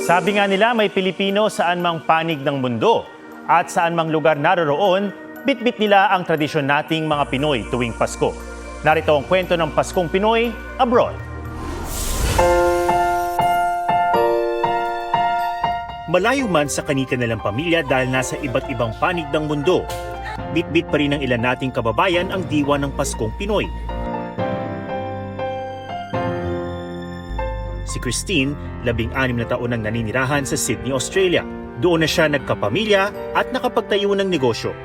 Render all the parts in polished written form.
Sabi nga nila may Pilipino saan mang panig ng mundo at saan mang lugar naroroon, bitbit nila ang tradisyon nating mga Pinoy tuwing Pasko. Narito ang kwento ng Paskong Pinoy Abroad. Malayo man sa kani-kanilang pamilya dahil nasa iba't ibang panig ng mundo, bitbit pa rin ng ilan nating kababayan ang diwa ng Paskong Pinoy. Si Christine, 16 na taon nang naninirahan sa Sydney, Australia. Doon na siya nagkapamilya at nakapagtayo ng negosyo.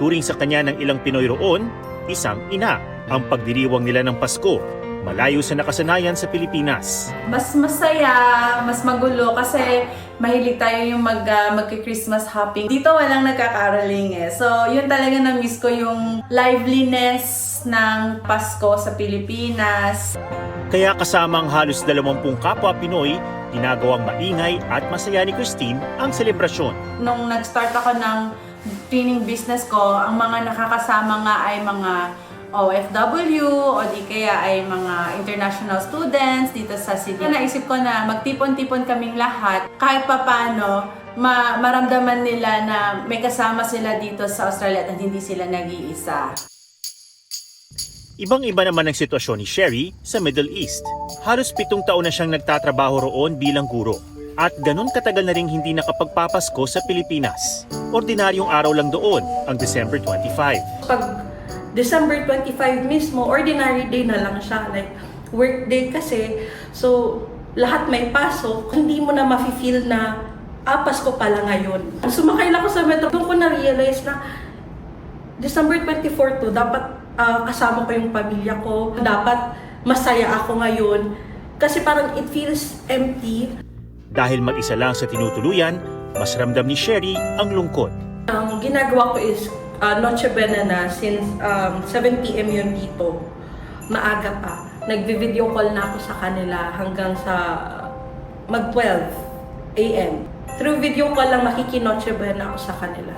Turing sa kanya ng ilang Pinoy roon, isang ina. Ang pagdiriwang nila ng Pasko, malayo sa nakasanayan sa Pilipinas. Mas masaya, mas magulo kasi mahilig tayo yung magki-Christmas hopping. Dito walang nagkakaraling eh. So yun talaga na-miss ko yung liveliness ng Pasko sa Pilipinas. Kaya kasama ang halos 20 kapwa Pinoy, ginagawang maingay at masaya ni Christine ang selebrasyon. Nung nag-start ako ng cleaning business ko, ang mga nakakasama nga ay mga OFW o di kaya ay mga international students dito sa Sydney. Naisip ko na magtipon-tipon kaming lahat kahit papano maramdaman nila na may kasama sila dito sa Australia at hindi sila nag-iisa. Ibang-iba naman ang sitwasyon ni Sherry sa Middle East. Halos 7 taon na siyang nagtatrabaho roon bilang guro. At ganun katagal na ring hindi nakapagpapasko sa Pilipinas. Ordinaryong araw lang doon, ang December 25. Pag December 25 mismo, ordinary day na lang siya. Like, work day kasi. So, lahat may pasok. Hindi mo na mafe-feel na, Pasko pala ngayon. Sumakay lang ako sa metro. Doon ko na-realize na December 24 to, dapat kasama ko yung pamilya ko. Dapat masaya ako ngayon. Kasi parang it feels empty. Dahil mag-isa lang sa tinutuluyan, mas ramdam ni Sherry ang lungkot. Ang ginagawa ko is Noche Buena na since 7 p.m. yun dito. Maaga pa. Nagvi-video call na ako sa kanila hanggang sa mag-12 a.m. Through video call lang makiki-Noche Buena ako sa kanila.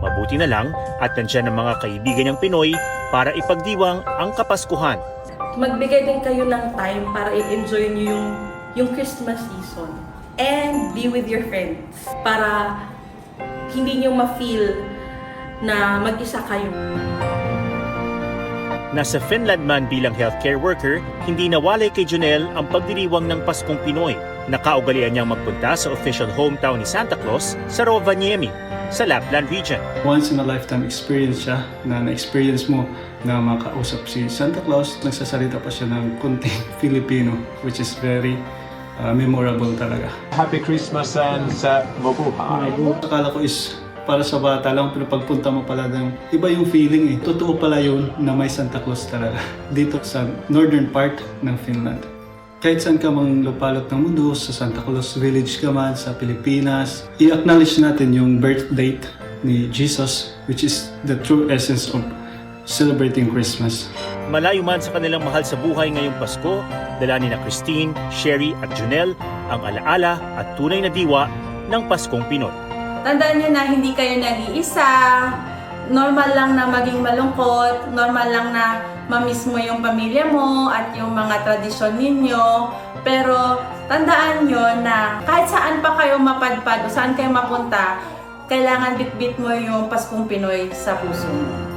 Mabuti na lang at nandiyan ang mga kaibigan niyang Pinoy para ipagdiwang ang Kapaskuhan. Magbigay din kayo ng time para i-enjoy niyo yung Christmas season. And be with your friends para hindi niyo ma-feel na mag-isa kayo. Nasa Finland man bilang healthcare worker, hindi nawalay kay Jonel ang pagdiriwang ng Paskong Pinoy. Nakaugalian niyang magpunta sa official hometown ni Santa Claus sa Rovaniemi, sa Lapland region. Once in a lifetime experience siya na na-experience mo na makausap si Santa Claus. Nagsasalita pa siya ng kunting Filipino, which is very memorable talaga. Happy Christmas and mabuhay. Akala ko is para sa bata lang, pero pagpunta mo pala ng iba yung feeling eh. Totoo pala yun na may Santa Claus talaga dito sa northern part ng Finland. Kahit saan ka mang lupalot ng mundo, sa Santa Claus Village ka man, sa Pilipinas, i-acknowledge natin yung birth date ni Jesus, which is the true essence of celebrating Christmas. Malayo man sa kanilang mahal sa buhay ngayong Pasko, dala ni na Christine, Sherry at Jonel ang alaala at tunay na diwa ng Paskong Pinoy. Tandaan niyo na hindi kayo nag-iisa. Normal lang na maging malungkot. Normal lang na mamiss mo yung pamilya mo at yung mga tradisyon ninyo. Pero tandaan niyo na kahit saan pa kayo mapadpad o saan kayo mapunta, kailangan bitbit mo yung Paskong Pinoy sa puso mo.